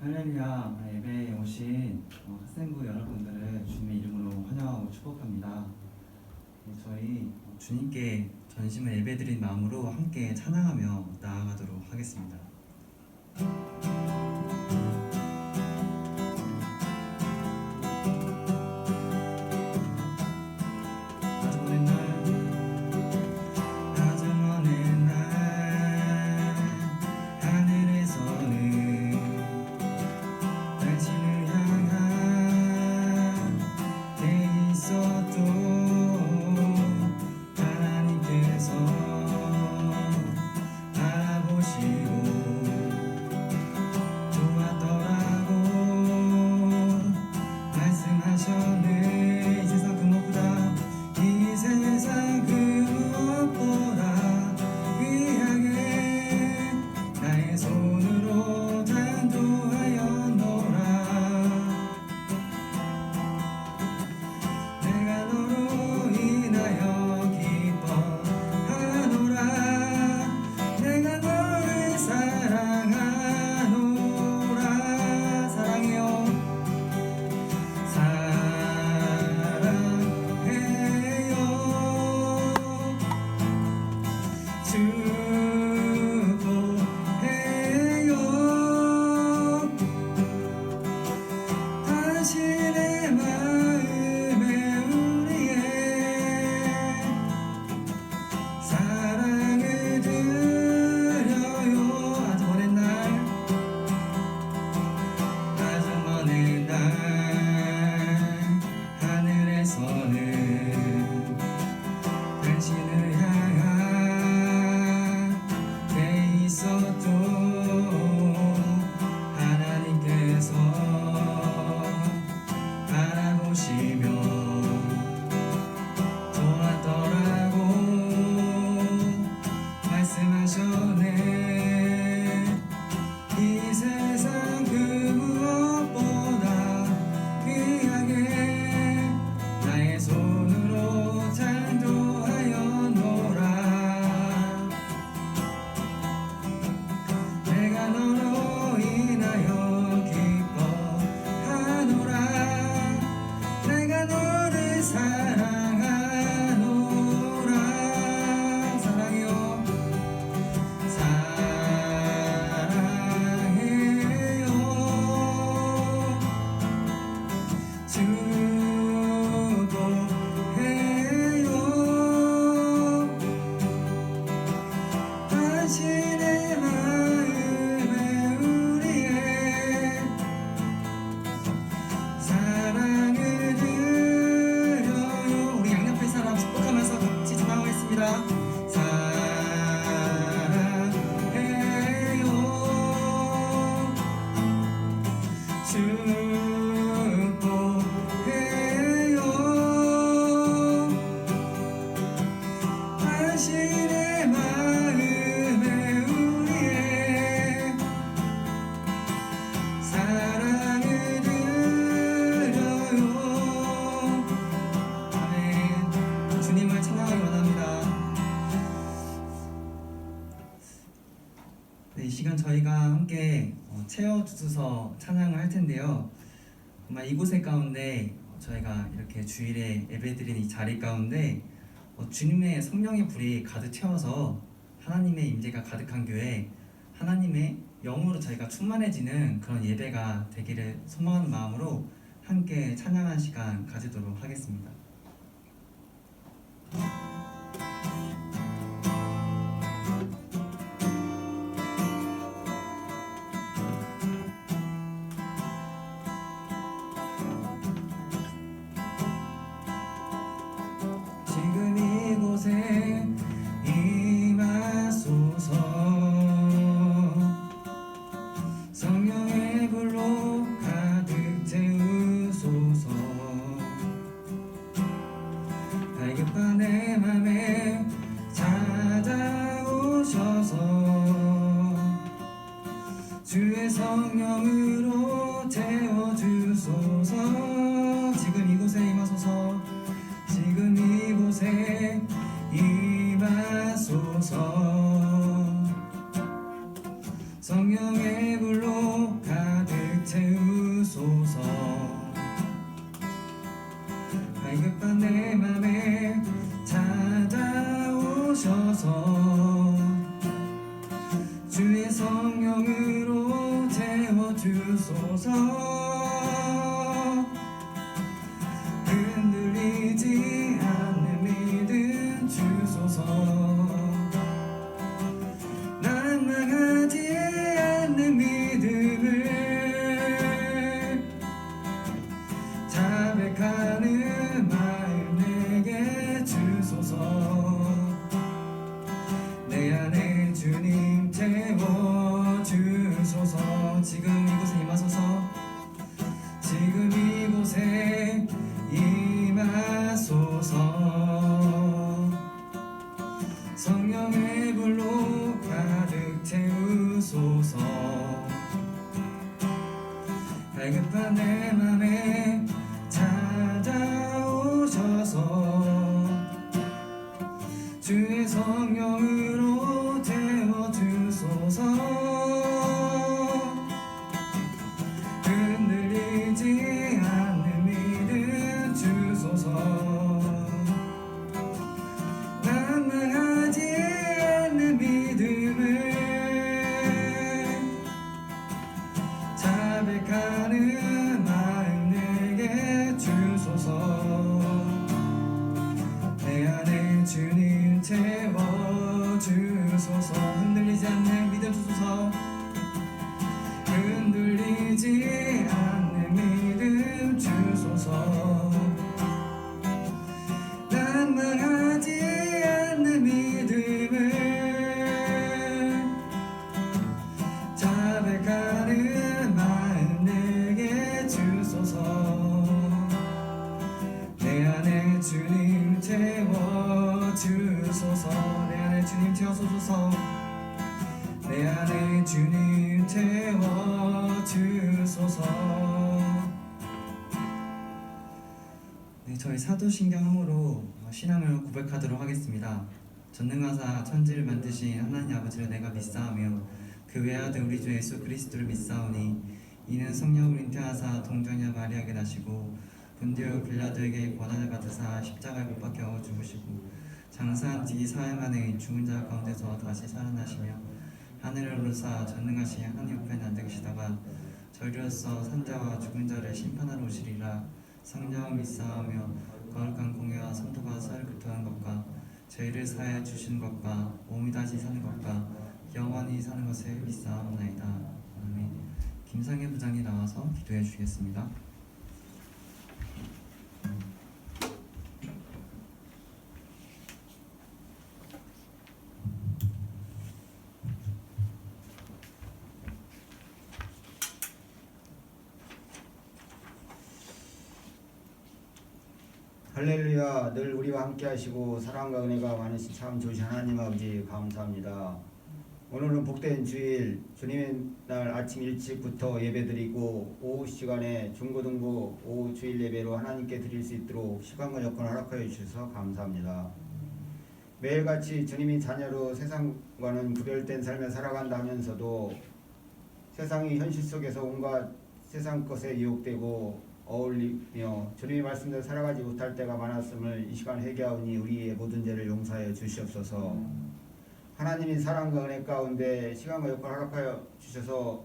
할렐루야 예배에 오신 학생부 여러분들을 주님의 이름으로 환영하고 축복합니다. 저희 주님께 전심을 예배드린 마음으로 함께 찬양하며 나아가도록 하겠습니다. 이 시간 저희가 함께 채워주소서 찬양을 할 텐데요. 정말 이곳의 가운데 저희가 이렇게 주일에 예배드리는 이 자리 가운데 주님의 성령의 불이 가득 채워서 하나님의 임재가 가득한 교회, 하나님의 영으로 저희가 충만해지는 그런 예배가 되기를 소망하는 마음으로 함께 찬양하는 시간 가지도록 하겠습니다. 지금 이곳에 임하소서. 성령의 불로 가득 채우소서. 갈급한 내 맘에 찾아오셔서 주의 성령으로 채워주소서. 지금 이곳에 임하소서. 지금 이곳에 임하소서. 성령의 불로 가득 주소서. 흔들리지 않는 믿음 주소서. 낭망하지 않는 믿음을 자백하는 마음 내게 주소서. 내 안에 주님 채워주소서. 지금 이곳에 임하소서. 지금 이곳에 임하소서. 성령의 불로 가득 채우소서. 갈급한 내 맘에 찾아오셔서 주의 성령으로 채워주소서. 흔들리지 않는 믿음 주소서. 낭망하지 않는 믿음을 자백하는 마음 내게 주소서. 내 안에 주님 채워주소서. 흔들리지 않는 믿음 주소서. 흔들리지 않는 믿음 주소서. 낭망하지 않는 믿음을 자백하는 마음 내게 주소서. 내 안에 주님 채워주소서. 내 안에 주님 채워주소서. 내 안에 주님 채워주소서. 네, 저희 사도신경함으로 신앙을 고백하도록 하겠습니다. 전능하사 천지를 만드신 하나님 아버지를 내가 믿사오며 그 외아들 우리 주 예수 그리스도를 믿사오니 이는 성령을 잉태하사 동정녀 마리아에게 나시고 본디오 빌라도에게 고난을 받으사 십자가에 못 박혀 죽으시고 장사한 뒤 사흘 만에 죽은 자 가운데서 다시 살아나시며 하늘을 오르사 전능하신 하나님 옆에 앉아 계시다가 저희로서 산자와 죽은 자를 심판하러 오시리라. 성령 믿사오며 거룩한 공예와 성도가 사를 긋어하는 것과 죄를 사해 주시는 것과 몸이 다시 사는 것과 영원히 사는 것을 믿사옵나이다. 아멘. 김상현 부장이 나와서 기도해 주시겠습니다. 할렐루야. 늘 우리와 함께 하시고 사랑과 은혜가 많으신 참 좋으신 하나님 아버지 감사합니다. 오늘은 복된 주일 주님의 날 아침 일찍부터 예배드리고 오후 시간에 중고등부 오후 주일 예배로 하나님께 드릴 수 있도록 시간과 여건 허락하여 주셔서 감사합니다. 매일같이 주님이 자녀로 세상과는 구별된 삶을 살아간다 하면서도 세상의 현실 속에서 온갖 세상 것에 유혹되고 어울리며 주님의 말씀대로 살아가지 못할 때가 많았음을 이 시간 회개하오니 우리의 모든 죄를 용서하여 주시옵소서. 하나님이 사랑과 은혜 가운데 시간과 여건 허락하여 주셔서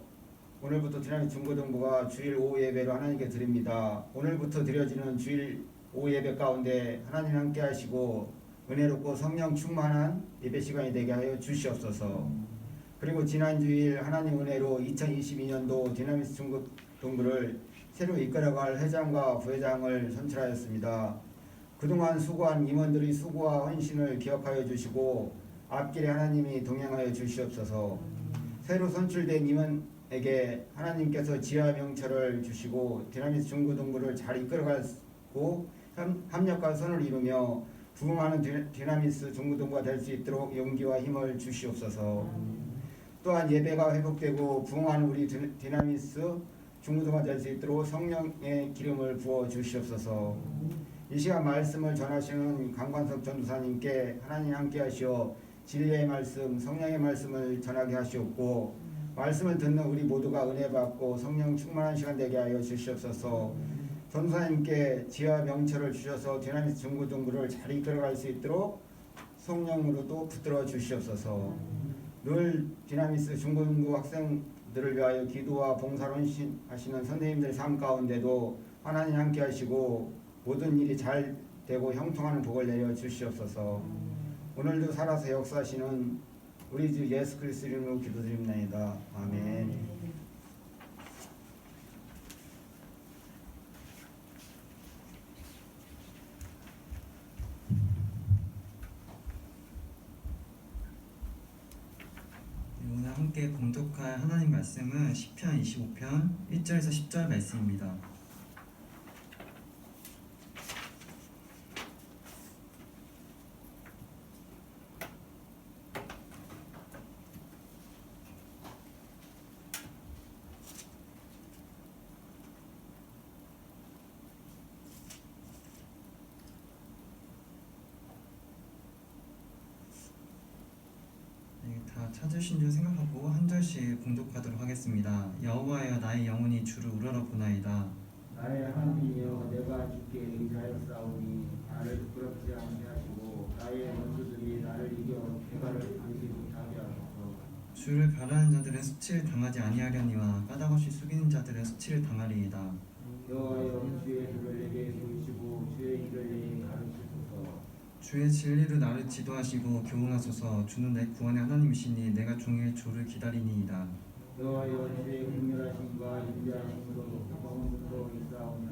오늘부터 지난해 중고등부가 주일 오후 예배로 하나님께 드립니다. 오늘부터 드려지는 주일 오후 예배 가운데 하나님 함께 하시고 은혜롭고 성령 충만한 예배 시간이 되게 하여 주시옵소서. 그리고 지난 주일 하나님 은혜로 2022년도 디나미스 중고등부를 새로 이끌어갈 회장과 부회장을 선출하였습니다. 그동안 수고한 임원들의 수고와 헌신을 기억하여 주시고 앞길에 하나님이 동행하여 주시옵소서. 새로 선출된 임원에게 하나님께서 지하 명철을 주시고 디나미스 중고등부를 잘 이끌어가고 협력과 선을 이루며 부흥하는 디나미스 중고등부가 될 수 있도록 용기와 힘을 주시옵소서. 또한 예배가 회복되고 부흥하는 우리 디나미스 중고등부가 될 수 있도록 성령의 기름을 부어 주시옵소서. 이 시간 말씀을 전하시는 강관석 전도사님께 하나님 함께 하시어 진리의 말씀, 성령의 말씀을 전하게 하시옵고 말씀을 듣는 우리 모두가 은혜 받고 성령 충만한 시간 되게 하여 주시옵소서. 전도사님께 지혜와 명철을 주셔서 디나미스 중고등부를 잘 이끌어갈 수 있도록 성령으로도 붙들어 주시옵소서. 늘 디나미스 중고등부 학생 들을 위하여 기도와 봉사로 하시는 선생님들 삶 가운데도 하나님 함께 하시고 모든 일이 잘 되고 형통하는 복을 내려 주시옵소서. 오늘도 살아서 역사하시는 우리 주 예수 그리스도 이름으로 기도드립니다. 아멘. 오늘 함께 봉독할 하나님 말씀은 시편 25편 1절에서 10절 말씀입니다. 다 찾으신 줄 생각하고 한 절씩 봉독하도록 하겠습니다. 여호와여 나의 영혼이 주를 우러러 보나이다. 나의 하나님이여 내가 주께 의지하였사오니 나를 부끄럽지 않게 하시고 나의 원수들이 나를 이겨 대가를 당지 못하게 하소서. 주를 바라는 자들은 수치를 당하지 아니하려니와 까닭없이 숙이는 자들은 수치를 당하리이다. 여호와여 주의 도를 내게 보이시고 주의 일을 내게 가르치소서. 주의 진리로 나를 지도하시고 교훈하소서. 주는 내 구원의 하나님이시니 내가 종일 주를 기다리니이다. 여호와여 주의 긍휼하심과 인자하심으로 영원부터 있사오니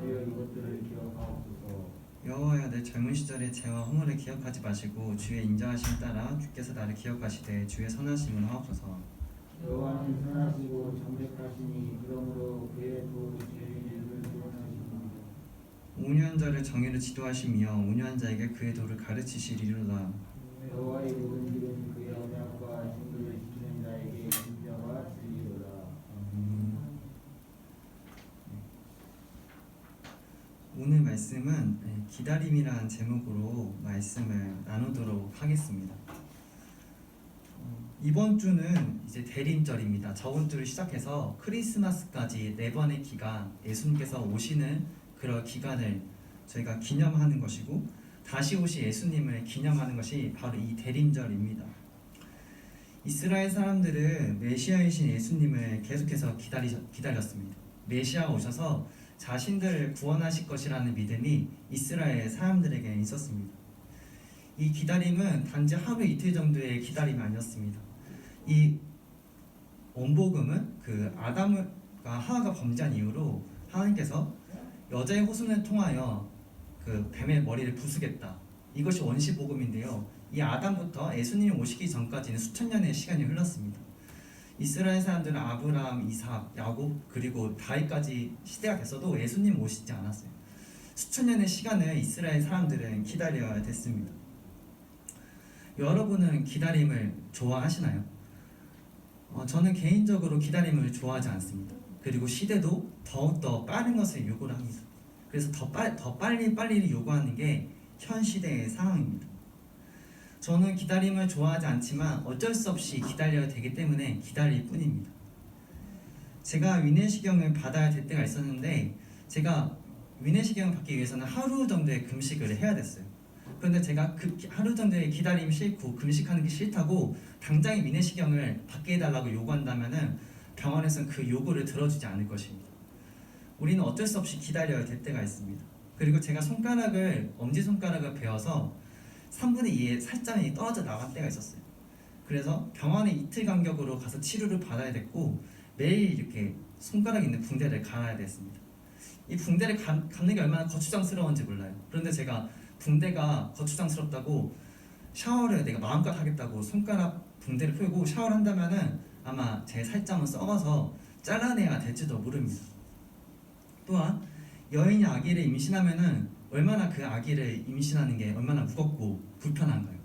주여 이것들을 기억하옵소서. 여호와여 내 젊은 시절의 죄와 허물을 기억하지 마시고 주의 인자하심 따라 주께서 나를 기억하시되 주의 선하심을 하옵소서. 여호와는 선하시고 정직하시니 그러므로 그의 도 죄인을 구원하시니 5년자를 정의로 지도하시며 5년 자에게 그의 도를 가르치시리로다. 여호와의 모든 길은 그의 언약과 진리를 지키는 자에게 인자와 진리로다. 오늘 말씀은 기다림이라는 제목으로 말씀을 나누도록 하겠습니다. 이번 주는 이제 대림절입니다. 저번 주를 시작해서 크리스마스까지 4번의 기간, 예수님께서 오시는 그런 기간을 저희가 기념하는 것이고 다시 오실 예수님을 기념하는 것이 바로 이 대림절입니다. 이스라엘 사람들은 메시아이신 예수님을 계속해서 기다렸습니다. 메시아가 오셔서 자신들을 구원하실 것이라는 믿음이 이스라엘 사람들에게 있었습니다. 이 기다림은 단지 하루 이틀 정도의 기다림이 아니었습니다. 이 원복음은 그 아담과 하와가 범죄한 이후로 하나님께서 여자의 호순을 통하여 그 뱀의 머리를 부수겠다. 이것이 원시복음인데요. 이 아담부터 예수님이 오시기 전까지는 수천 년의 시간이 흘렀습니다. 이스라엘 사람들은 아브라함, 이삭, 야곱 그리고 다윗까지 시대가 됐어도 예수님 오시지 않았어요. 수천 년의 시간을 이스라엘 사람들은 기다려야 됐습니다. 여러분은 기다림을 좋아하시나요? 저는 개인적으로 기다림을 좋아하지 않습니다. 그리고 시대도 더욱더 빠른 것을 요구를 합니다. 그래서 더 빨리 요구하는 게 현 시대의 상황입니다. 저는 기다림을 좋아하지 않지만 어쩔 수 없이 기다려야 되기 때문에 기다릴 뿐입니다. 제가 위내시경을 받아야 될 때가 있었는데 제가 위내시경을 받기 위해서는 하루 정도의 금식을 해야 됐어요. 그런데 제가 그 하루 정도의 기다림이 싫고 금식하는 게 싫다고 당장에 위내시경을 받게 해달라고 요구한다면은 병원에서는 그 요구를 들어주지 않을 것입니다. 우리는 어쩔 수 없이 기다려야 될 때가 있습니다. 그리고 제가 엄지손가락을 베어서 3분의 2의 살점이 떨어져 나간 때가 있었어요. 그래서 병원에 이틀 간격으로 가서 치료를 받아야 됐고 매일 이렇게 손가락에 있는 붕대를 갈아야 됐습니다. 이 붕대를 감는 게 얼마나 거추장스러운지 몰라요. 그런데 제가 붕대가 거추장스럽다고 샤워를 내가 마음껏 하겠다고 손가락 붕대를 풀고 샤워를 한다면은 아마 제 살점은 썩어서 잘라내야 될지도 모릅니다. 또한 여인이 아기를 임신하면은 얼마나 그 아기를 임신하는 게 얼마나 무겁고 불편한가요?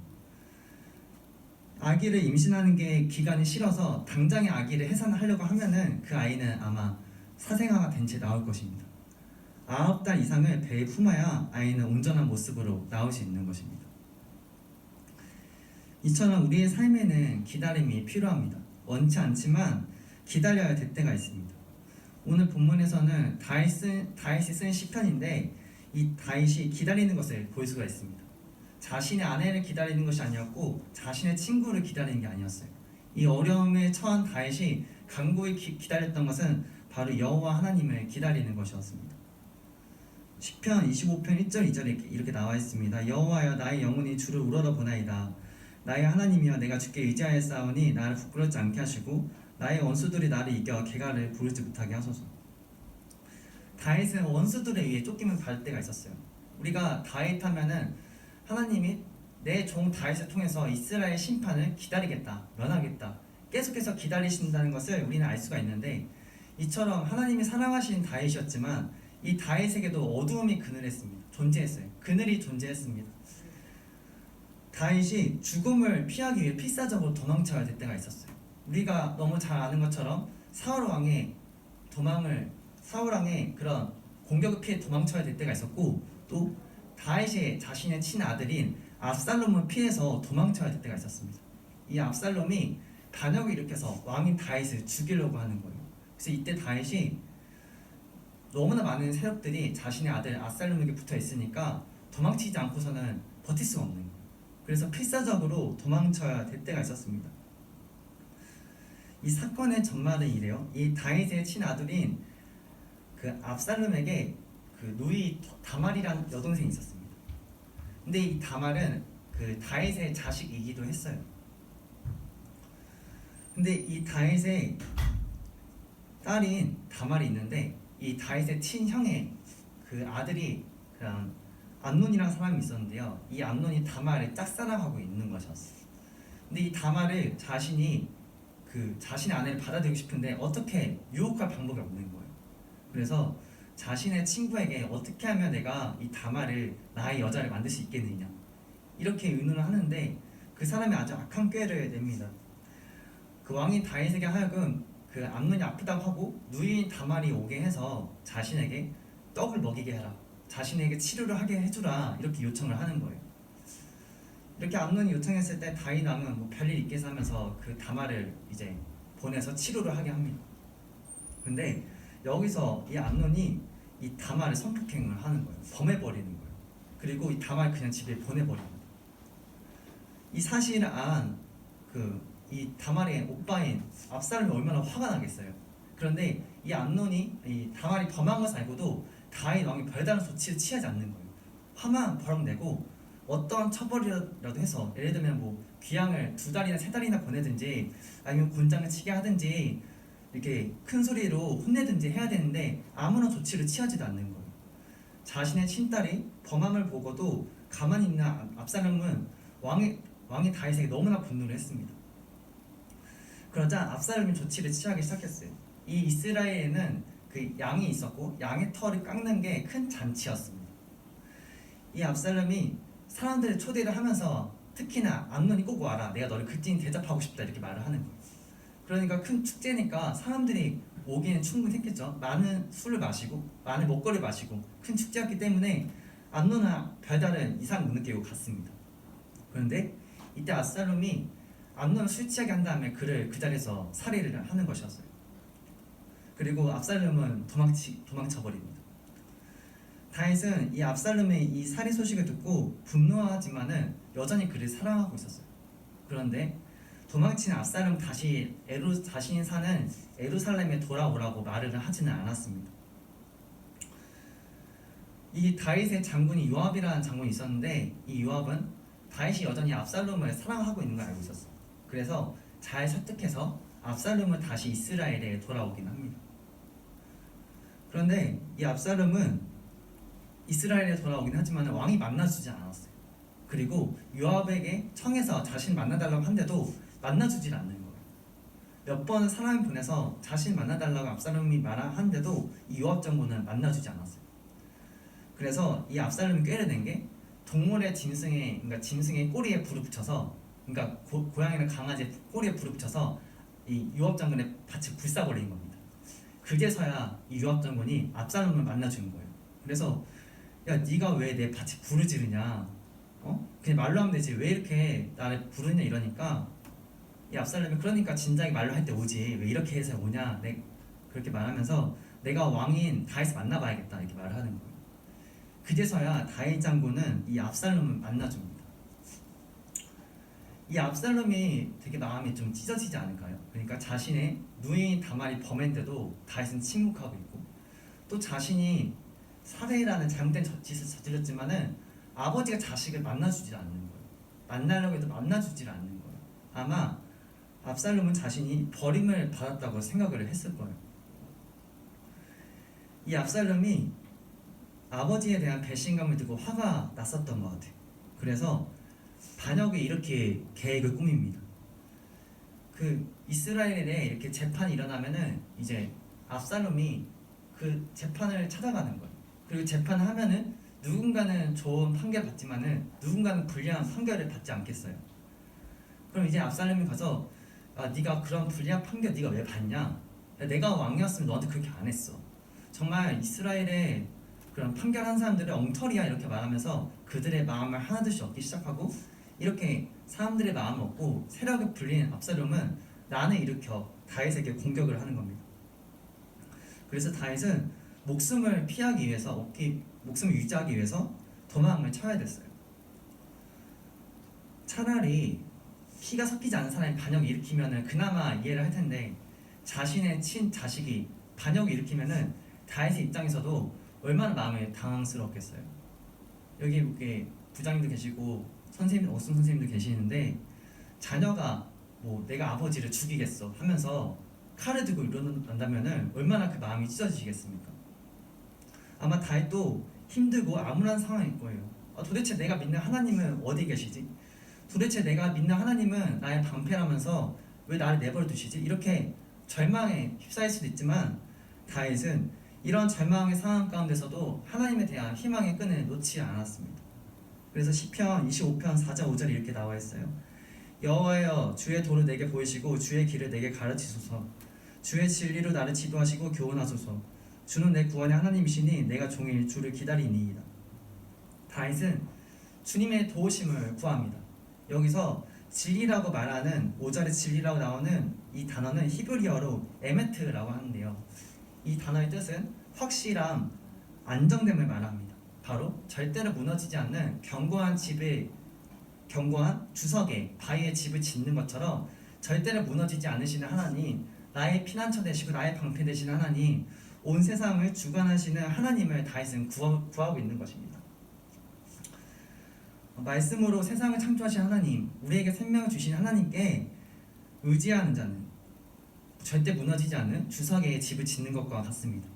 아기를 임신하는 게 기간이 싫어서 당장에 아기를 해산하려고 하면은 그 아이는 아마 사생아가 된 채 나올 것입니다. 9달 이상을 배에 품어야 아이는 온전한 모습으로 나올 수 있는 것입니다. 이처럼 우리의 삶에는 기다림이 필요합니다. 원치 않지만 기다려야 될 때가 있습니다. 오늘 본문에서는 다윗이 쓴 시편인데 이 다윗이 기다리는 것을 볼 수가 있습니다. 자신의 아내를 기다리는 것이 아니었고 자신의 친구를 기다리는 게 아니었어요. 이 어려움에 처한 다윗이 간구히 기다렸던 것은 바로 여호와 하나님을 기다리는 것이었습니다. 시편 25편 1절 2절에 이렇게 나와 있습니다. 여호와여 나의 영혼이 주를 우러러보나이다. 나의 하나님이여 내가 주께 의지하였사오니 나를 부끄럽지 않게 하시고 나의 원수들이 나를 이겨 개가를 부르지 못하게 하소서. 다윗은 원수들에 의해 쫓김을 받을 때가 있었어요. 우리가 다윗 하면은 하나님이 내 종 다윗을 통해서 이스라엘 심판을 기다리겠다, 면하겠다, 계속해서 기다리신다는 것을 우리는 알 수가 있는데, 이처럼 하나님이 사랑하신 다윗이었지만 이 다윗에게도 어두움이 존재했어요. 그늘이 존재했습니다. 다윗이 죽음을 피하기 위해 필사적으로 도망쳐야 될 때가 있었어요. 우리가 너무 잘 아는 것처럼 사울 왕의 그런 공격을 피해 도망쳐야 될 때가 있었고, 또 다윗이 자신의 친아들인 압살롬을 피해서 도망쳐야 될 때가 있었습니다. 이 압살롬이 반역을 일으켜서 왕인 다윗을 죽이려고 하는 거예요. 그래서 이때 다윗이 너무나 많은 세력들이 자신의 아들 압살롬에게 붙어 있으니까 도망치지 않고서는 버틸 수가 없는 거예요. 그래서 필사적으로 도망쳐야 될 때가 있었습니다. 이 사건의 전말은 이래요. 이 다윗의 친아들인 그 압살롬에게 그 누이 다말이라는 여동생이 있었습니다. 근데 이 다말은 그 다윗의 자식이기도 했어요. 근데 이 다윗의 딸인 다말이 있는데, 이 다윗의 친형의 그 아들이 그냥 암논이라는 사람이 있었는데요. 이 암논이 다말을 짝사랑하고 있는 것이었어요. 근데 이 다말을 자신의 아내를 받아들이고 싶은데 어떻게 유혹할 방법이 없는 거예요. 그래서 자신의 친구에게 어떻게 하면 내가 이 다말을 나의 여자를 만들 수 있겠느냐, 이렇게 의논을 하는데 그 사람이 아주 악한 꾀를 냅니다. 그 왕이 다윗에게 하여금 그 암논이 아프다고 하고 누이인 다말이 오게 해서 자신에게 떡을 먹이게 해라, 자신에게 치료를 하게 해주라, 이렇게 요청을 하는 거예요. 이렇게 암논이 요청했을 때 다윗 왕은 뭐 별일 있겠어 하면서 그 다말을 이제 보내서 치료를 하게 합니다. 근데 여기서 이 암논이 이 다말을 성폭행을 하는 거예요. 범해버리는 거예요. 그리고 이 다말 그냥 집에 보내버립니다. 이 사실을 안 이 다말의 오빠인 압살롬이 얼마나 화가 나겠어요. 그런데 이 암논이 이 다말이 범한 것을 알고도 다윗 왕이 별다른 조치를 취하지 않는 거예요. 화만 버럭 내고 어떠한 처벌이라도 해서, 예를 들면 뭐 귀양을 2달이나 3달이나 보내든지 아니면 곤장을 치게 하든지 이렇게 큰 소리로 혼내든지 해야 되는데 아무런 조치를 취하지도 않는 거예요. 자신의 친딸이 범함을 보고도 가만히 있는 압살롬은 왕이 다윗에게 너무나 분노를 했습니다. 그러자 압살롬이 조치를 취하기 시작했어요. 이 이스라엘에는 그 양이 있었고 양의 털을 깎는 게 큰 잔치였습니다. 이 압살롬이 사람들을 초대를 하면서 특히나 암논이 꼭 와라, 내가 너를 극진히 대접하고 싶다, 이렇게 말을 하는 거예요. 그러니까 큰 축제니까 사람들이 오기에는 충분했겠죠. 많은 술을 마시고 많은 먹거리를 마시고 큰 축제였기 때문에 암논은 별다른 이상 못 느끼고 갔습니다. 그런데 이때 압살롬이 암논을 술 취하게 한 다음에 그를 그 자리에서 살해를 하는 것이었어요. 그리고 압살롬은 도망쳐버립니다. 다윗은 이 압살롬의 이 살해 소식을 듣고 분노하지만은 여전히 그를 사랑하고 있었어요. 그런데 도망친 압살롬 다시 자신이 사는 예루살렘에 돌아오라고 말을 하지는 않았습니다. 이 다윗의 장군이 요압이라는 장군이 있었는데, 이 요압은 다윗이 여전히 압살롬을 사랑하고 있는 걸 알고 있었어요. 그래서 잘 설득해서 압살롬은 다시 이스라엘에 돌아오긴 합니다. 그런데 이 압살롬은 이스라엘에 돌아오긴 하지만 왕이 만나주지 않았어요. 그리고 요압에게 청해서 자신 만나달라고 한데도 만나주질 않는 거예요. 몇 번 사람을 보내서 자신 만나달라고 압살롬이 말한데도 이 요압 장군은 만나주지 않았어요. 그래서 이 압살롬이 꾀를 낸 게 동물의 짐승의 꼬리에 불을 붙여서, 그러니까 고양이나 강아지의 꼬리에 불을 붙여서 이 요압 장군의 밭을 불사버린 겁니다. 그제서야 이 요압 장군이 압살롬을 만나주는 거예요. 그래서 야, 네가 왜 내 밭에 불을 지르냐? 그냥 말로 하면 되지, 왜 이렇게 나를 부르냐, 이러니까 이 압살롬이 그러니까 진작에 말로 할 때 오지, 왜 이렇게 해서 오냐, 그렇게 말하면서 내가 왕인 다윗을 만나봐야겠다, 이렇게 말을 하는 거예요. 그제서야 다윗 장군은 이 압살롬을 만나줍니다. 이 압살롬이 되게 마음이 좀 찢어지지 않을까요? 그러니까 자신의 누이 다말이 범했는데도 다윗은 침묵하고 있고, 또 자신이 살해라는 잘못된 짓을 저질렀지만은 아버지가 자식을 만나주질 않는 거예요. 만나려고 해도 만나주질 않는 거예요. 아마 압살롬은 자신이 버림을 받았다고 생각을 했을 거예요. 이 압살롬이 아버지에 대한 배신감을 듣고 화가 났었던 것 같아요. 그래서 반역에 이렇게 계획을 꾸밉니다. 그 이스라엘에 대해 이렇게 재판이 일어나면은 이제 압살롬이 그 재판을 찾아가는 거예요. 그리고 재판을 하면은 누군가는 좋은 판결 받지만은 누군가는 불리한 판결을 받지 않겠어요. 그럼 이제 압살롬이 가서 네가 그런 불리한 판결 네가 왜 받냐? 야, 내가 왕이었으면 너한테 그렇게 안 했어. 정말 이스라엘의 그런 판결한 사람들의 엉터리야 이렇게 말하면서 그들의 마음을 하나둘씩 얻기 시작하고, 이렇게 사람들의 마음을 얻고 세력에 불린 압살롬은 난을 일으켜 다윗에게 공격을 하는 겁니다. 그래서 다윗은 목숨을 피하기 위해서 목숨을 유지하기 위해서 도망을 쳐야 됐어요. 차라리 피가 섞이지 않은 사람이 반역을 일으키면은 그나마 이해를 할 텐데, 자신의 친자식이 반역을 일으키면은 다윗의 입장에서도 얼마나 마음이 당황스럽겠어요. 여기 이렇게 부장님도 계시고 선생님, 어순 선생님도 계시는데, 자녀가 뭐 내가 아버지를 죽이겠어 하면서 칼을 들고 일어난다면은 얼마나 그 마음이 찢어지겠습니까? 아마 다윗도 힘들고 암울한 상황일 거예요. 도대체 내가 믿는 하나님은 어디 계시지? 도대체 내가 믿는 하나님은 나의 방패라면서 왜 나를 내버려 두시지? 이렇게 절망에 휩싸일 수도 있지만, 다윗은 이런 절망의 상황 가운데서도 하나님에 대한 희망의 끈을 놓지 않았습니다. 그래서 시편 25편 4절 5절에 이렇게 나와 있어요. 여호와여, 주의 도를 내게 보이시고 주의 길을 내게 가르치소서. 주의 진리로 나를 지도하시고 교훈하소서. 주는 내 구원의 하나님이시니 내가 종일 주를 기다리니이다. 다윗은 주님의 도우심을 구합니다. 여기서 진리라고 말하는 5절에 진리라고 나오는 이 단어는 히브리어로 에메트라고 하는데요. 이 단어의 뜻은 확실함, 안정됨을 말합니다. 바로 절대로 무너지지 않는 견고한 주석에 바위에 집을 짓는 것처럼 절대로 무너지지 않으시는 하나님, 나의 피난처 되시고 나의 방패 되시는 하나님, 온 세상을 주관하시는 하나님을 다윗은 구하고 있는 것입니다. 말씀으로 세상을 창조하신 하나님, 우리에게 생명을 주신 하나님께 의지하는 자는 절대 무너지지 않는 주석에 집을 짓는 것과 같습니다.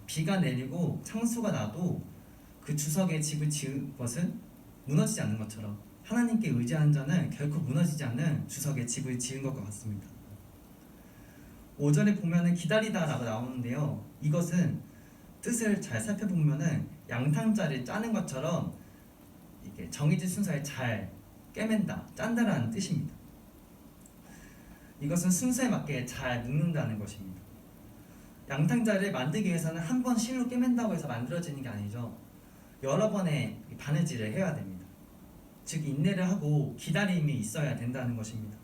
비가 내리고 창수가 나도 그 주석에 집을 지은 것은 무너지지 않는 것처럼 하나님께 의지하는 자는 결코 무너지지 않는 주석에 집을 지은 것과 같습니다. 5절에 보면은 기다리다 라고 나오는데요, 이것은 뜻을 잘 살펴보면은 양탕자를 짜는 것처럼 이게 정해진 순서에 잘 꿰맨다, 짠다라는 뜻입니다. 이것은 순서에 맞게 잘 묶는다는 것입니다. 양탕자를 만들기 위해서는 한 번 실로 꿰맨다고 해서 만들어지는 게 아니죠. 여러 번의 바느질을 해야 됩니다. 즉 인내를 하고 기다림이 있어야 된다는 것입니다.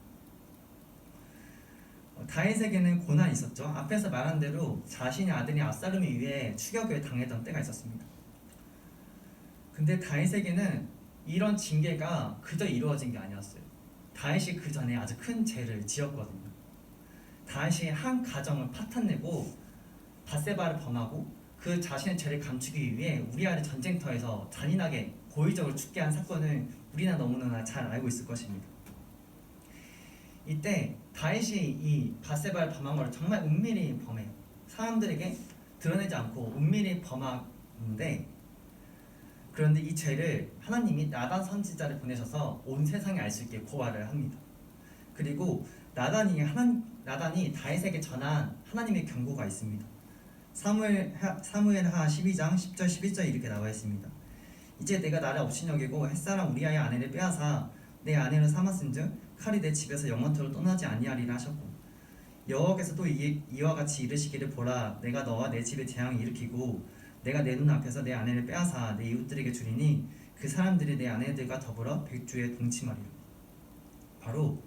다윗에게는 고난이 있었죠. 앞에서 말한 대로 자신의 아들이 압살롬에 의해 추격을 당했던 때가 있었습니다. 근데 다윗에게는 이런 징계가 그저 이루어진 게 아니었어요. 다윗이 그 전에 아주 큰 죄를 지었거든요. 다윗이 한 가정을 파탄내고 밧세바를 범하고 그 자신의 죄를 감추기 위해 우리아를 전쟁터에서 잔인하게 고의적으로 죽게 한 사건을 우리는 너무나 잘 알고 있을 것입니다. 이때 다윗이 이 밧세바를 범한 걸 정말 은밀히 범해요. 사람들에게 드러내지 않고 은밀히 범하는데, 그런데 이 죄를 하나님이 나단 선지자를 보내셔서 온 세상이 알 수 있게 고발을 합니다. 그리고 나단이 다윗에게 전한 하나님의 경고가 있습니다. 사무엘하 12장 10절 11절 이렇게 나와 있습니다. 이제 내가 나를 업신여기고 햇사람 우리아의 아내를 빼앗아 내 아내를 삼았은즉 칼이 내 집에서 영원토록 떠나지 아니하리라 하셨고, 여호와께서 또 이와 같이 이르시기를 보라, 내가 너와 내 집에 재앙을 일으키고 내가 내 눈 앞에서 내 아내를 빼앗아 내 이웃들에게 주리니 그 사람들이 내 아내들과 더불어 백주에 동침하리라. 바로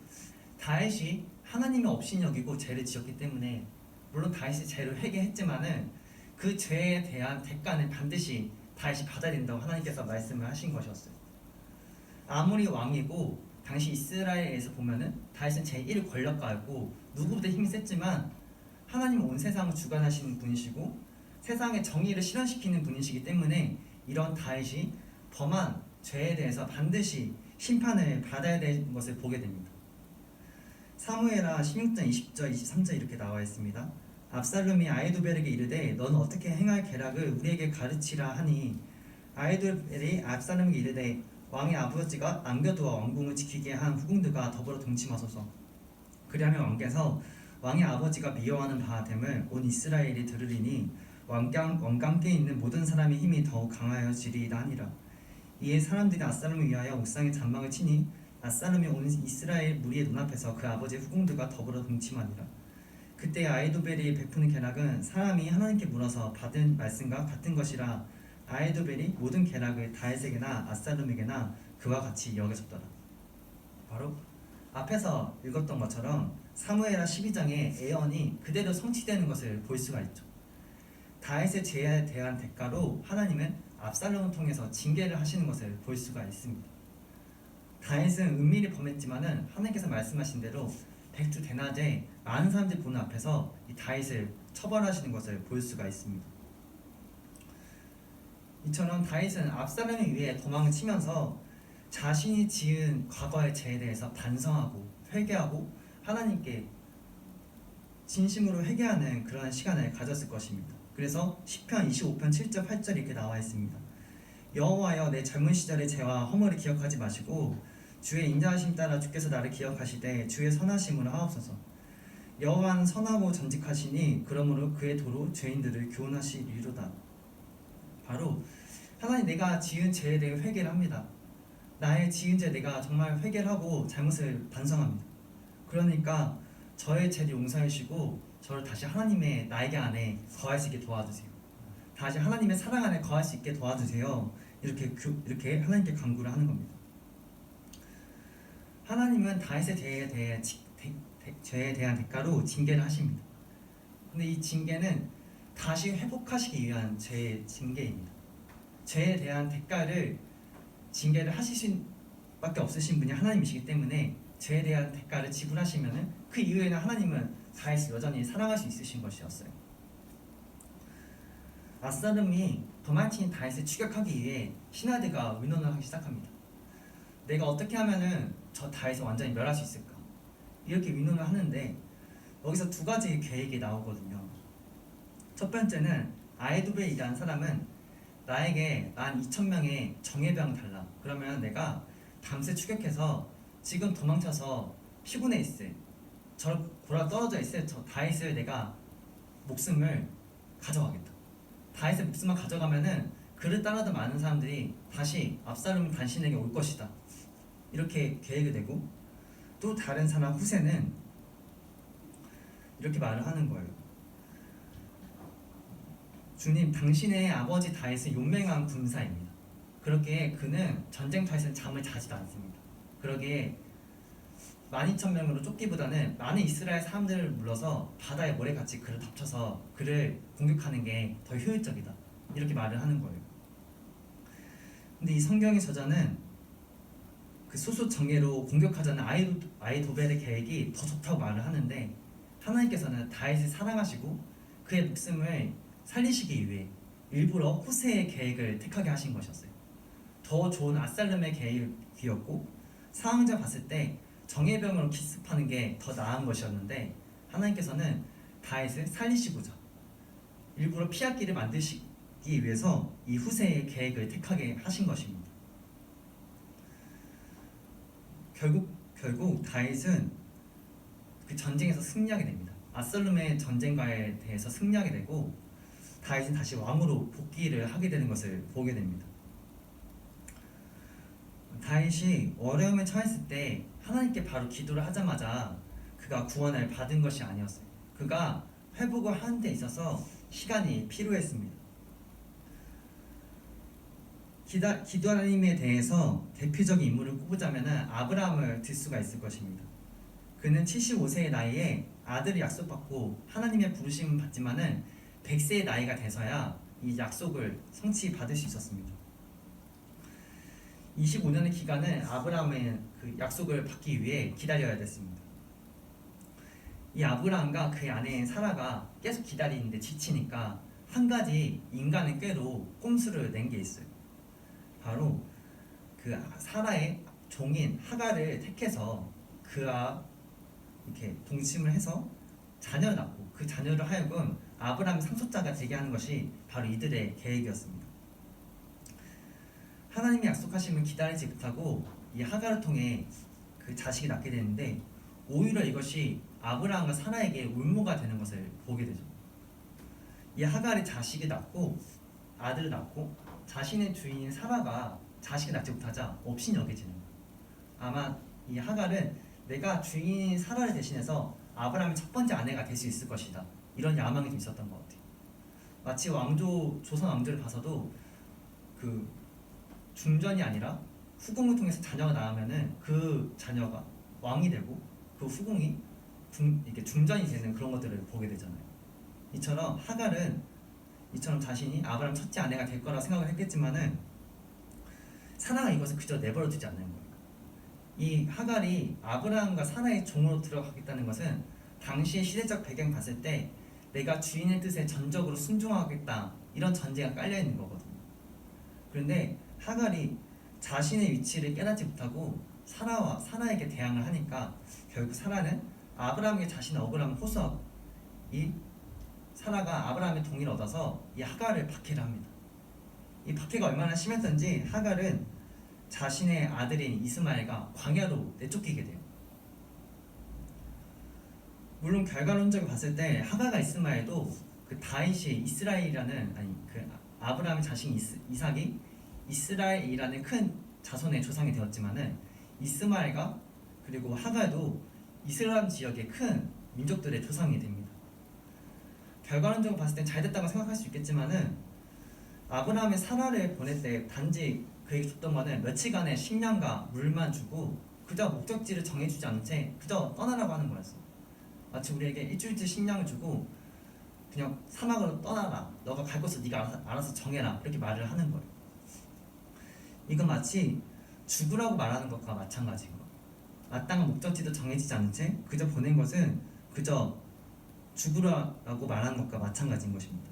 다윗이 하나님의 업신여기고 죄를 지었기 때문에, 물론 다윗이 죄를 회개했지만은 그 죄에 대한 대가는 반드시 다윗이 받아야 된다고 하나님께서 말씀을 하신 것이었어요. 아무리 왕이고 당시 이스라엘에서 보면은 다윗은 제1 권력가였고 누구보다 힘이 셌지만 하나님은 온 세상을 주관하시는 분이시고 세상의 정의를 실현시키는 분이시기 때문에 이런 다윗이 범한 죄에 대해서 반드시 심판을 받아야 되는 것을 보게 됩니다. 사무엘하 16장 20절 23절 이렇게 나와 있습니다. 압살롬이 아히도벨에게 이르되 너는 어떻게 행할 계략을 우리에게 가르치라 하니 아히도벨이 압살롬에게 이르되 왕의 아버지가 남겨두어 왕궁을 지키게 한 후궁들과 더불어 동침하소서. 그리하면 왕께서 왕의 아버지가 미워하는 바 됨을 온 이스라엘이 들으리니 왕과 함께 있는 모든 사람의 힘이 더욱 강하여지리이다 하니라. 이에 사람들이 압살롬을 위하여 옥상에 잔막을 치니 압살롬이 온 이스라엘 무리의 눈앞에서 그 아버지의 후궁들과 더불어 동침하니라. 그때 아히도벨이 베푸는 계략은 사람이 하나님께 물어서 받은 말씀과 같은 것이라 아히도벨이 모든 계략을 다윗에게나 압살롬에게나 그와 같이 여겨졌더라. 바로 앞에서 읽었던 것처럼 사무엘하 12장의 예언이 그대로 성취되는 것을 볼 수가 있죠. 다윗의 죄에 대한 대가로 하나님은 압살롬을 통해서 징계를 하시는 것을 볼 수가 있습니다. 다윗은 은밀히 범했지만은 하나님께서 말씀하신 대로 백주대낮에 많은 사람들이 보는 앞에서 이 다윗을 처벌하시는 것을 볼 수가 있습니다. 이처럼 다윗은 압살롬에 의해 도망을 치면서 자신이 지은 과거의 죄에 대해서 반성하고 회개하고 하나님께 진심으로 회개하는 그러한 시간을 가졌을 것입니다. 그래서 시편 25편 7절 8절 이렇게 나와 있습니다. 여호와여 내 젊은 시절의 죄와 허물을 기억하지 마시고 주의 인자하심 따라 주께서 나를 기억하시되 주의 선하심으로 하옵소서. 여호와는 선하고 전직하시니 그러므로 그의 도로 죄인들을 교훈하시리로다. 바로 하나님 내가 지은 죄에 대해 회개를 합니다. 나의 지은 죄 내가 정말 회개를 하고 잘못을 반성합니다. 그러니까 저의 죄를 용서해 주시고 저를 다시 하나님의 나에게 안에 거할 수 있게 도와주세요. 다시 하나님의 사랑 안에 거할 수 있게 도와주세요. 이렇게 하나님께 간구를 하는 겁니다. 하나님은 다윗의 죄에 대한 대가로 징계를 하십니다. 근데 이 징계는 다시 회복하시기 위한 죄의 징계입니다. 죄에 대한 징계를 하실 수밖에 없으신 분이 하나님이시기 때문에 죄에 대한 대가를 지불하시면은 그 이후에는 하나님은 다윗을 여전히 사랑할 수 있으신 것이었어요. 압살롬이 도망친 다윗을 추격하기 위해 신하들과 의논을 하기 시작합니다. 내가 어떻게 하면은 저 다윗을 완전히 멸할 수 있을까? 이렇게 의논을 하는데 여기서 두 가지 계획이 나오거든요. 첫 번째는 아히도벨이라는 사람은 나에게 2,000명의 정예병 달라. 그러면 내가 밤새 추격해서 지금 도망쳐서 피곤해 있을 저 골아 떨어져 있을 저 다윗을 내가 목숨을 가져가겠다. 다윗의 목숨을 가져가면은 그를 따르던 많은 사람들이 다시 압살롬이 당신에게 올 것이다. 이렇게 계획이 되고 또 다른 사람 후세는 이렇게 말을 하는 거예요. 주님, 당신의 아버지 다윗은 용맹한 군사입니다. 그렇게 그는 전쟁터에서는 잠을 자지도 않습니다. 그러기에 12,000명으로 쫓기보다는 많은 이스라엘 사람들을 불러서 바다의 모래같이 그를 덮쳐서 그를 공격하는 게 더 효율적이다. 이렇게 말을 하는 거예요. 근데 이 성경의 저자는 그 수수정예로 공격하자는 아히도벨의 계획이 더 좋다고 말을 하는데 하나님께서는 다윗을 사랑하시고 그의 목숨을 살리시기 위해 일부러 후세의 계획을 택하게 하신 것이었어요. 더 좋은 압살롬의 계획이었고 상황자 봤을 때 정예병으로 기습하는 게 더 나은 것이었는데 하나님께서는 다윗을 살리시고자 일부러 피할 길을 만드시기 위해서 이 후세의 계획을 택하게 하신 것입니다. 결국 다윗은 그 전쟁에서 승리하게 됩니다. 압살롬의 전쟁과에 대해서 승리하게 되고 다윗은 다시 왕으로 복귀를 하게 되는 것을 보게 됩니다. 다윗이 어려움에 처했을 때 하나님께 바로 기도를 하자마자 그가 구원을 받은 것이 아니었어요. 그가 회복을 하는 데 있어서 시간이 필요했습니다. 기도하님에 대해서 대표적인 인물을 꼽자면 아브라함을 들 수가 있을 것입니다. 그는 75세의 나이에 아들을 약속받고 하나님의 부르심을 받지만은 100세의 나이가 돼서야 이 약속을 성취 받을 수 있었습니다. 25년의 기간을 아브라함의 그 약속을 받기 위해 기다려야 됐습니다. 이 아브라함과 그의 아내인 사라가 계속 기다리는데 지치니까 한 가지 인간의 꾀로 꼼수를 낸 게 있어요. 바로 그 사라의 종인 하갈을 택해서 그와 이렇게 동침을 해서 자녀를 낳고 그 자녀를 하여금 아브라함의 상속자가 되게 하는 것이 바로 이들의 계획이었습니다. 하나님이 약속하시면 기다리지 못하고 이 하갈을 통해 그 자식이 낳게 되는데 오히려 이것이 아브라함과 사라에게 울모가 되는 것을 보게 되죠. 이 하갈이 자식이 낳고 아들을 낳고 자신의 주인인 사라가 자식을 낳지 못하자 없인 여겨지는 거예요. 아마 이 하갈은 내가 주인인 사라를 대신해서 아브라함의 첫 번째 아내가 될 수 있을 것이다, 이런 야망이 좀 있었던 것 같아요. 마치 조선 왕조를 봐서도 그 중전이 아니라 후궁을 통해서 자녀가 나오면은 그 자녀가 왕이 되고 그 후궁이 이렇게 중전이 되는 그런 것들을 보게 되잖아요. 이처럼 하갈은 이처럼 자신이 아브라함 첫째 아내가 될 거라 생각을 했겠지만은 사라가 이것을 그저 내버려 두지 않는 거예요. 이 하갈이 아브라함과 사라의 종으로 들어가겠다는 것은 당시의 시대적 배경 봤을 때 내가 주인의 뜻에 전적으로 순종하겠다, 이런 전제가 깔려 있는 거거든요. 그런데 하갈이 자신의 위치를 깨닫지 못하고 사라에게 대항을 하니까 결국 사라는 아브라함에게 자신의 억울함을 호소하고 이 사라가 아브라함의 동의를 얻어서 이 하갈을 박해를 합니다. 이 박해가 얼마나 심했던지 하갈은 자신의 아들인 이스마엘과 광야로 내쫓기게 돼요. 물론 결과론적으로 봤을 때 하갈과 이스마엘도 그 다윗이 이스라엘이라는 그 아브라함의 자신 이삭이 이스라엘이라는 큰 자손의 조상이 되었지만은 이스마엘과 그리고 하갈도 이스라엘 지역의 큰 민족들의 조상이 됩니다. 결과론적으로 봤을 땐 잘됐다고 생각할 수 있겠지만은 아브라함의 사라를 보낼 때 단지 그에게 줬던 거는 며칠간의 식량과 물만 주고 그저 목적지를 정해주지 않은 채 그저 떠나라고 하는 거였어. 마치 우리에게 일주일치 식량을 주고 그냥 사막으로 떠나라, 너가 갈 곳을 네가 알아서 정해라, 이렇게 말을 하는 거예요. 이건 마치 죽으라고 말하는 것과 마찬가지인 거예요. 마땅한 목적지도 정해지지 않은 채 그저 보낸 것은 그저 죽으라고 말하는 것과 마찬가지인 것입니다.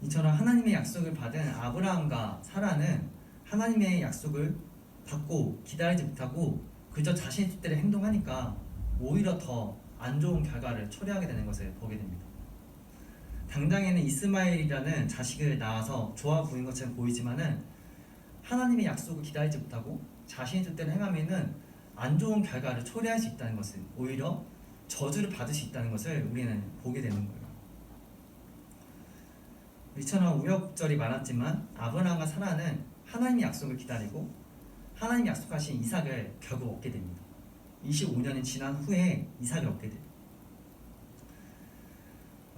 이처럼 하나님의 약속을 받은 아브라함과 사라는 하나님의 약속을 받고 기다리지 못하고 그저 자신의 뜻대로 행동하니까 오히려 더 안 좋은 결과를 초래하게 되는 것을 보게 됩니다. 당장에는 이스마엘이라는 자식을 낳아서 좋아 보이는 것처럼 보이지만은 하나님의 약속을 기다리지 못하고 자신의 뜻대로 행하면은 안 좋은 결과를 초래할 수 있다는 것을, 오히려 저주를 받을 수 있다는 것을 우리는 보게 되는 거예요. 이처럼 우여곡절이 많았지만 아브라함과 사라는 하나님의 약속을 기다리고 하나님이 약속하신 이삭을 결국 얻게 됩니다. 25년이 지난 후에 이삭을 얻게 돼요.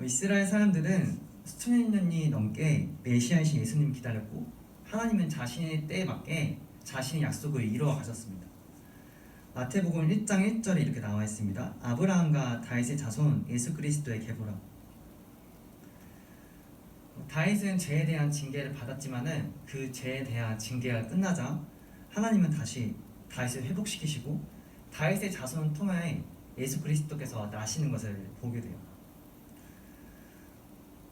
이스라엘 사람들은 수천 년이 넘게 메시아이신 예수님을 기다렸고 하나님은 자신의 때에 맞게 자신의 약속을 이루어 가셨습니다. 마태복음 1장 1절에 이렇게 나와 있습니다. 아브라함과 다윗의 자손 예수 그리스도의 계보라. 다윗은 죄에 대한 징계를 받았지만은 그 죄에 대한 징계가 끝나자 하나님은 다시 다윗을 회복시키시고 다윗의 자손을 통해 예수 그리스도께서 나시는 것을 보게 돼요.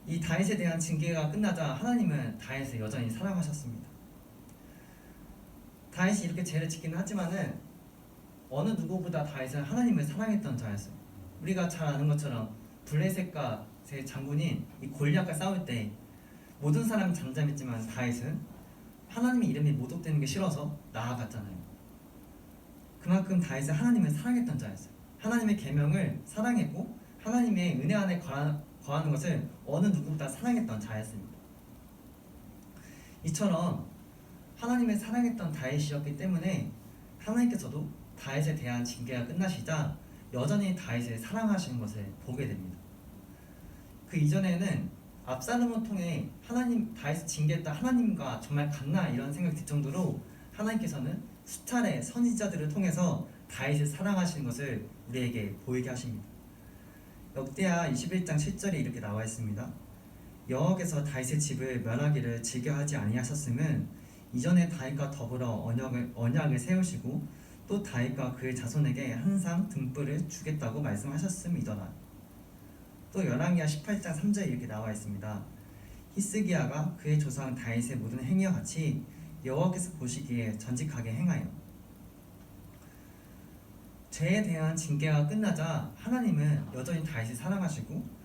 이 다윗에 대한 징계가 끝나자 하나님은 다윗을 여전히 사랑하셨습니다. 다윗이 이렇게 죄를 짓기는 하지만은 어느 누구보다 다윗은 하나님을 사랑했던 자였어요. 우리가 잘 아는 것처럼 블레셋과 제 장군인 이 골리앗과 싸울 때 모든 사람이 잠잠했지만 다윗은 하나님의 이름이 모독되는 게 싫어서 나아갔잖아요. 그만큼 다윗은 하나님을 사랑했던 자였어요. 하나님의 계명을 사랑했고 하나님의 은혜 안에 거하는 것을 어느 누구보다 사랑했던 자였습니다. 이처럼 하나님을 사랑했던 다윗이었기 때문에 하나님께서도 다윗에 대한 징계가 끝나시자 여전히 다윗을 사랑하시는 것을 보게 됩니다. 그 이전에는 압살롬을 통해 다윗을 징계했다 하나님과 정말 같나 이런 생각이 들 정도로 하나님께서는 수차례 선지자들을 통해서 다윗을 사랑하시는 것을 우리에게 보이게 하십니다. 역대하 21장 7절에 이렇게 나와 있습니다. 여호와께서 다윗의 집을 멸하기를 즐겨하지 아니하셨음은 이전에 다윗과 더불어 언약을 세우시고 또 다윗과 그의 자손에게 항상 등불을 주겠다고 말씀하셨음이더라. 또 열왕기하 18장 3절에 이렇게 나와 있습니다. 히스기야가 그의 조상 다윗의 모든 행위와 같이 여호와께서 보시기에 전직하게 행하여. 죄에 대한 징계가 끝나자 하나님은 여전히 다윗을 사랑하시고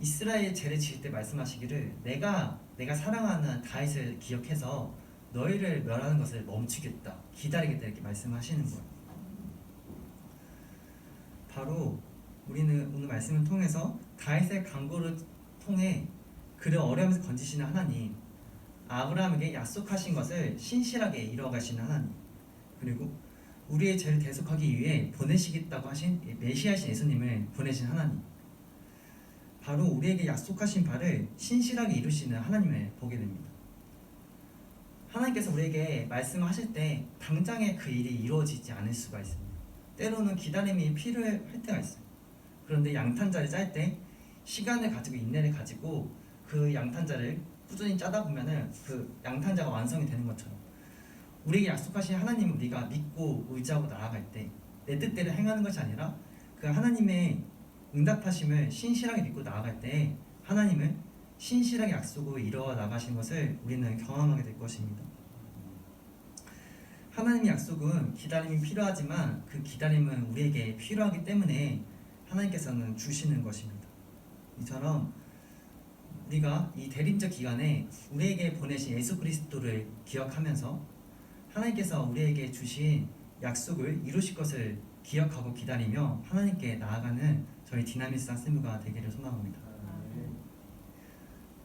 이스라엘 죄를 지을 때 말씀하시기를 내가 사랑하는 다윗을 기억해서 너희를 멸하는 것을 멈추겠다, 기다리겠다 이렇게 말씀하시는 거예요. 바로 우리는 오늘 말씀을 통해서 다윗의 간구를 통해 그를 어려움에서 건지시는 하나님, 아브라함에게 약속하신 것을 신실하게 이뤄가시는 하나님, 그리고 우리의 죄를 대속하기 위해 보내시겠다고 하신 메시아신 예수님을 보내신 하나님, 바로 우리에게 약속하신 바를 신실하게 이루시는 하나님을 보게 됩니다. 하나님께서 우리에게 말씀하실 때 당장에 그 일이 이루어지지 않을 수가 있습니다. 때로는 기다림이 필요할 때가 있어요. 그런데 양탄자를 짤 때 시간을 가지고 인내를 가지고 그 양탄자를 꾸준히 짜다 보면은 그 양탄자가 완성이 되는 것처럼 우리에게 약속하신 하나님을 우리가 믿고 의지하고 나아갈 때 내 뜻대로 행하는 것이 아니라 그 하나님의 응답하심을 신실하게 믿고 나아갈 때 하나님은 신실하게 약속을 이루어 나가신 것을 우리는 경험하게 될 것입니다. 하나님의 약속은 기다림이 필요하지만 그 기다림은 우리에게 필요하기 때문에 하나님께서는 주시는 것입니다. 이처럼 우리가 이 대림적 기간에 우리에게 보내신 예수 그리스도를 기억하면서 하나님께서 우리에게 주신 약속을 이루실 것을 기억하고 기다리며 하나님께 나아가는 저희 디나미스 학생부가 되기를 소망합니다.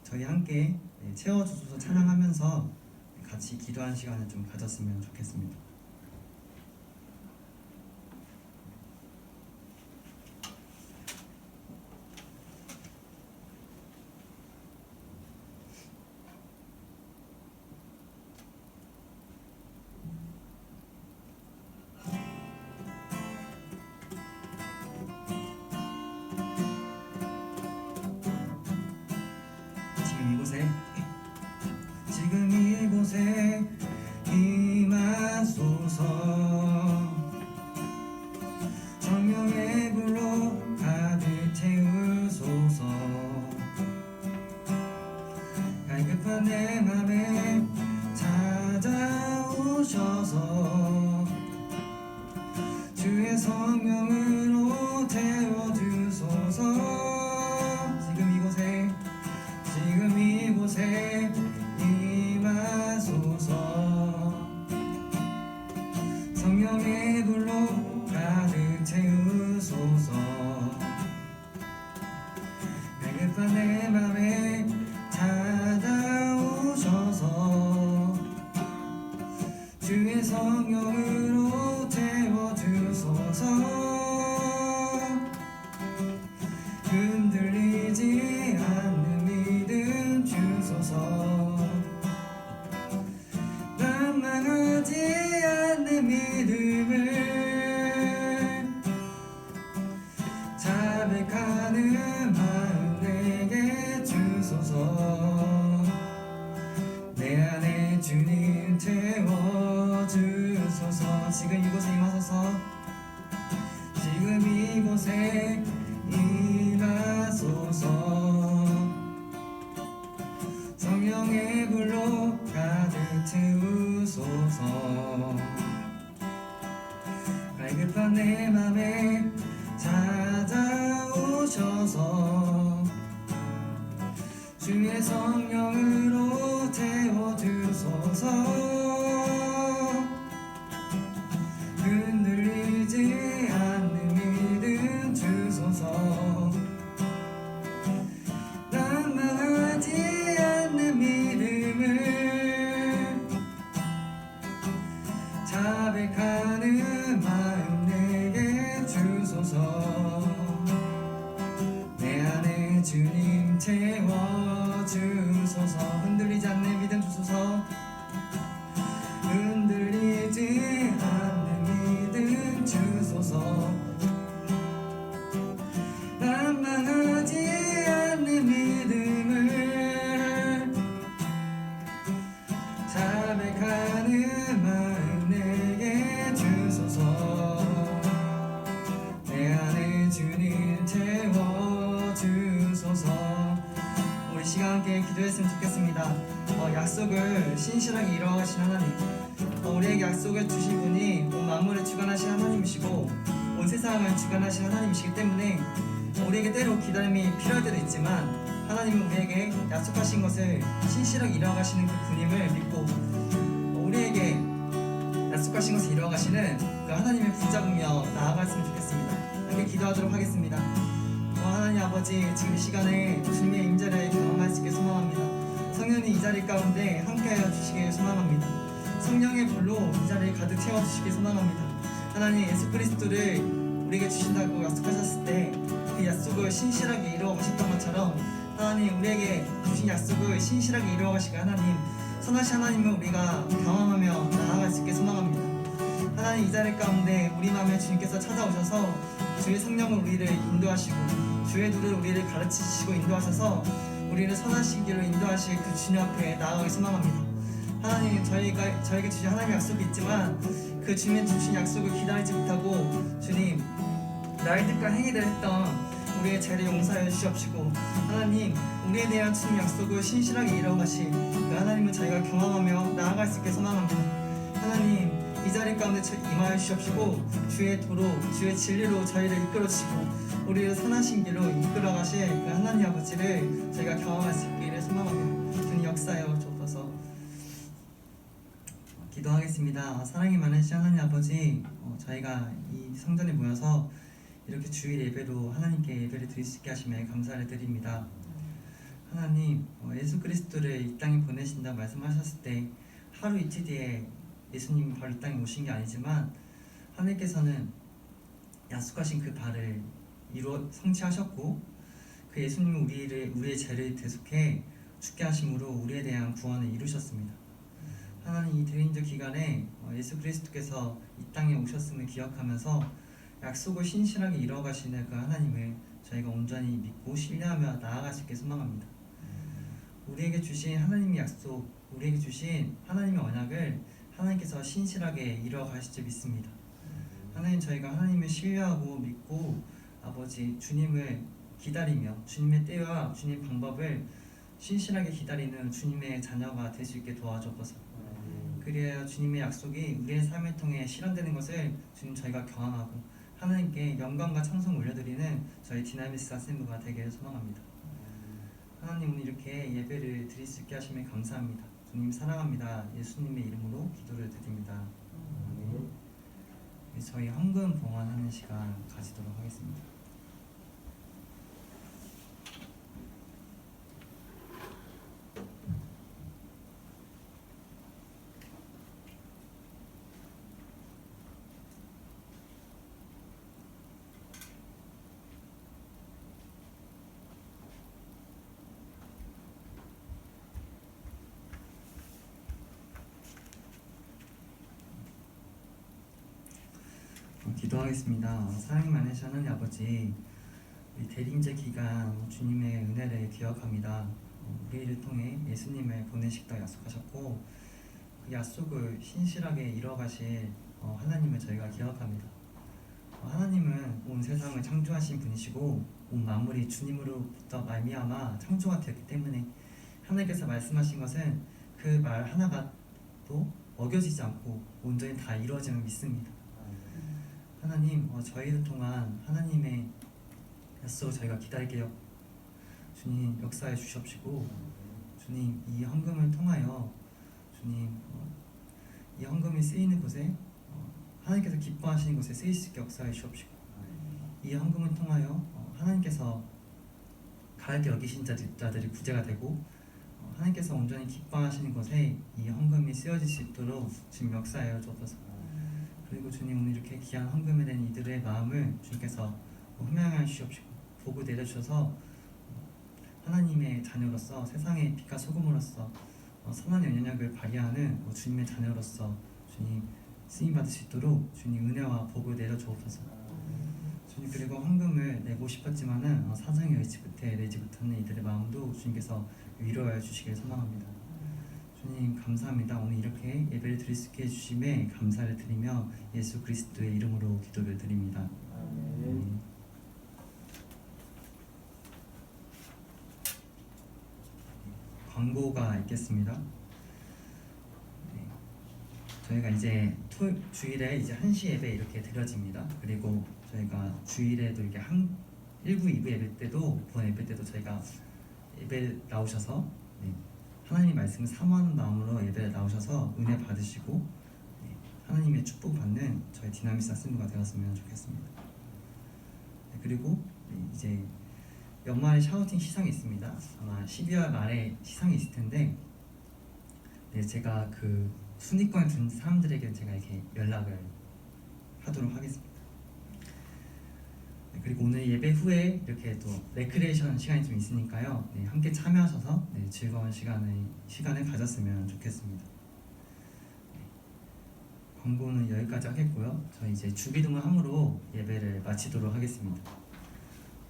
저희 함께 채워주소서 찬양하면서 같이 기도하는 시간을 좀 가졌으면 좋겠습니다. 지금 이곳에 임하소서. 성령의 불로 가득 채우소서. 갈급한 내 맘에 찾아오셔서 주의 성령으로 태워주소서. 지금 이곳에 임하소서. 성령의 불로 가득 채우소서. 갈급한 내 맘에 찾아오셔서 주의 성령으로 태워주소서. 흔들리지 않는 믿음 주소서. 난망하지 않는 믿음을 자백하는 마음 내게 주소서. 내 안에 주님 채워주소서. 지금 이곳에 임하소서. 지금 이곳에 임하소서. 성령의 불로 가득 채우소서. 갈급한 내 맘에 찾아오셔서 주의 성령으로 태워주소서. 흔들리지 않는 믿음 주소서. 난망하지 않는 믿음을 자백하는 마음 내게 주소서. 내 안에 주님 채워주소서. 흔들리지 않는 믿음 주소서. 흔들리지 않는 믿음 주소서. 난망하지 않는 믿음을 자백 시간 함께 기도했으면 좋겠습니다. 약속을 신실하게 이뤄가신 하나님, 우리에게 약속을 주신 분이 온 만물을 주관하신 하나님이시고 온 세상을 주관하신 하나님이시기 때문에 우리에게 때로 기다림이 필요할 때도 있지만 하나님은 우리에게 약속하신 것을 신실하게 이뤄가시는 그 분임을 믿고 우리에게 약속하신 것을 이뤄가시는 그 하나님을 붙잡으며 나아갔으면 좋겠습니다. 함께 기도하도록 하겠습니다. 하나님 아버지, 지금 이 시간에 주님의 임재를 경험할 수 있게 소망합니다. 성령이 이 자리 가운데 함께하여 주시길 소망합니다. 성령의 불로 이 자리에 가득 채워주시길 소망합니다. 하나님, 예수 그리스도를 우리에게 주신다고 약속하셨을 때 그 약속을 신실하게 이루어 가셨던 것처럼 하나님, 우리에게 주신 약속을 신실하게 이루어 가시고 하나님, 선하신 하나님을 우리가 경험하며 나아갈 수 있게 소망합니다. 하나님, 이 자리 가운데 우리 마음에 주님께서 찾아오셔서 주의 성령을 우리를 인도하시고 주의 도를 우리를 가르치시고 인도하셔서 우리를 선하신 길로 인도하실 그 주님 앞에 나아가기 소망합니다. 하나님, 저에게 주신 하나님의 약속이 있지만 그 주님의 주신 약속을 기다리지 못하고 주님, 나의 뜻과 행위를 했던 우리의 죄를 용서하여 주시옵시고 하나님, 우리에 대한 주님 약속을 신실하게 이뤄가신 그 하나님을 저희가 경험하며 나아갈 수 있게 소망합니다. 하나님, 이 자리 가운데 임하여 주시옵시고 주의 도로, 주의 진리로 저희를 이끌어 주시고 우리를 선하신 길로 이끌어 가실 그 하나님 아버지를 저희가 경험할 수 있기를 소망합니다. 주님, 역사여 주옵소서. 기도하겠습니다. 사랑이 많으신 하나님 아버지, 저희가 이 성전에 모여서 이렇게 주일 예배로 하나님께 예배를 드릴 수 있게 하심에 감사를 드립니다. 하나님, 예수 그리스도를 이 땅에 보내신다고 말씀하셨을 때 하루 이틀 뒤에 예수님이 바로 이 땅에 오신 게 아니지만 하나님께서는 약속하신 그 바를 성취하셨고 그 예수님은 우리의 죄를 대속해 죽게 하심으로 우리에 대한 구원을 이루셨습니다. 하나님, 이 대인적 기간에 예수 그리스도께서 이 땅에 오셨음을 기억하면서 약속을 신실하게 이뤄가시는 그 하나님을 저희가 온전히 믿고 신뢰하며 나아갈 수 있게 소망합니다. 우리에게 주신 하나님의 약속, 우리에게 주신 하나님의 언약을 하나님께서 신실하게 이뤄가실 줄 믿습니다. 하나님, 저희가 하나님을 신뢰하고 믿고 아버지 주님을 기다리며 주님의 때와 주님의 방법을 신실하게 기다리는 주님의 자녀가 될 수 있게 도와주옵소서. 그래야 주님의 약속이 우리의 삶을 통해 실현되는 것을 주님 저희가 경험하고 하나님께 영광과 찬송 올려드리는 저희 디나미스 아셈브가 되기를 소망합니다. 하나님, 오늘 이렇게 예배를 드릴 수 있게 하심에 감사합니다. 주님 사랑합니다. 예수님의 이름으로 기도를 드립니다. 저희 헌금 봉헌하는 시간 가지도록 하겠습니다. 기도하겠습니다. 사랑이 많으신 하나님 아버지, 이 대림제 기간 주님의 은혜를 기억합니다. 우리를 통해 예수님을 보내시겠다고 약속하셨고 그 약속을 신실하게 이뤄가실 하나님을 저희가 기억합니다. 하나님은 온 세상을 창조하신 분이시고 온 만물이 주님으로부터 말미암아 창조가 되었기 때문에 하나님께서 말씀하신 것은 그 말 하나가 또 어겨지지 않고 온전히 다 이루어짐을 믿습니다. 하나님, 저희를 통한 하나님의 약속을 저희가 기다릴게요. 주님, 역사해 주시옵시고 주님, 이 헌금을 통하여 주님, 이 헌금이 쓰이는 곳에 하나님께서 기뻐하시는 곳에 쓰일 수 있게 역사해 주시옵시고 이 헌금을 통하여 하나님께서 가볍게 여기신 자들이 구제가 되고 하나님께서 온전히 기뻐하시는 곳에 이 헌금이 쓰여질 수 있도록 주님 역사하여 주옵소서. 그리고 주님, 오늘 이렇게 귀한 헌금에 대한 이들의 마음을 주님께서 흠양하여 주시옵시고 보고 내려주셔서 하나님의 자녀로서 세상의 빛과 소금으로서 선한 영향력을 발휘하는 주님의 자녀로서 주님 쓰임받을 수 있도록 주님 은혜와 복을 내려주옵소서. 주님, 그리고 헌금을 내고 싶었지만은 사정에 의지 끝에 내지 못하는 이들의 마음도 주님께서 위로하여 주시길 소망합니다. 주님 감사합니다. 오늘 이렇게 예배를 드릴 수 있게 해주심에 감사를 드리며 예수 그리스도의 이름으로 기도를 드립니다. 아멘. 광고가 있겠습니다. 네. 저희가 이제 주일에 이제 1시 예배 이렇게 드려집니다. 그리고 저희가 주일에도 이렇게 1부, 2부 예배 때도 본 예배 때도 저희가 예배 나오셔서 네. 하나님의 말씀을 사모하는 마음으로 예배에 나오셔서 은혜 받으시고 네. 하나님의 축복 받는 저희 디나미스 학생부가 되었으면 좋겠습니다. 네. 그리고 이제 연말 샤우팅 시상이 있습니다. 아마 12월 말에 시상이 있을 텐데 네, 제가 그 순위권에 든 사람들에게 제가 이렇게 연락을 하도록 하겠습니다. 네, 그리고 오늘 예배 후에 이렇게 또 레크레이션 시간이 좀 있으니까요. 네, 함께 참여하셔서 네, 즐거운 시간을 가졌으면 좋겠습니다. 네, 광고는 여기까지 하겠고요. 저희 이제 주기도문 함으로 예배를 마치도록 하겠습니다.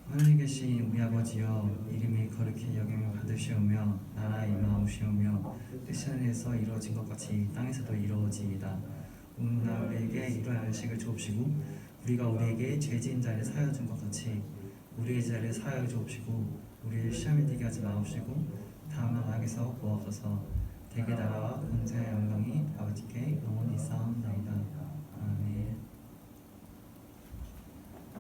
하늘에 계신 우리 아버지여, 이름이 거룩히 여김을 받으시오며 나라 임하옵시오며 뜻이 하늘에서 이루어진 것 같이 땅에서도 이루어지이다. 오늘날 우리에게 이러한 양식을 주옵시고 우리가 우리에게 죄지은 자를 사하여 준 것 같이 우리의 죄를 사하여 주옵시고 우리를 시험에 들게 하지 마옵시고 다만 악에서 구하옵소서. 대개 나라와 권세와 영광이 아버지께 영원히 있사옵나이다.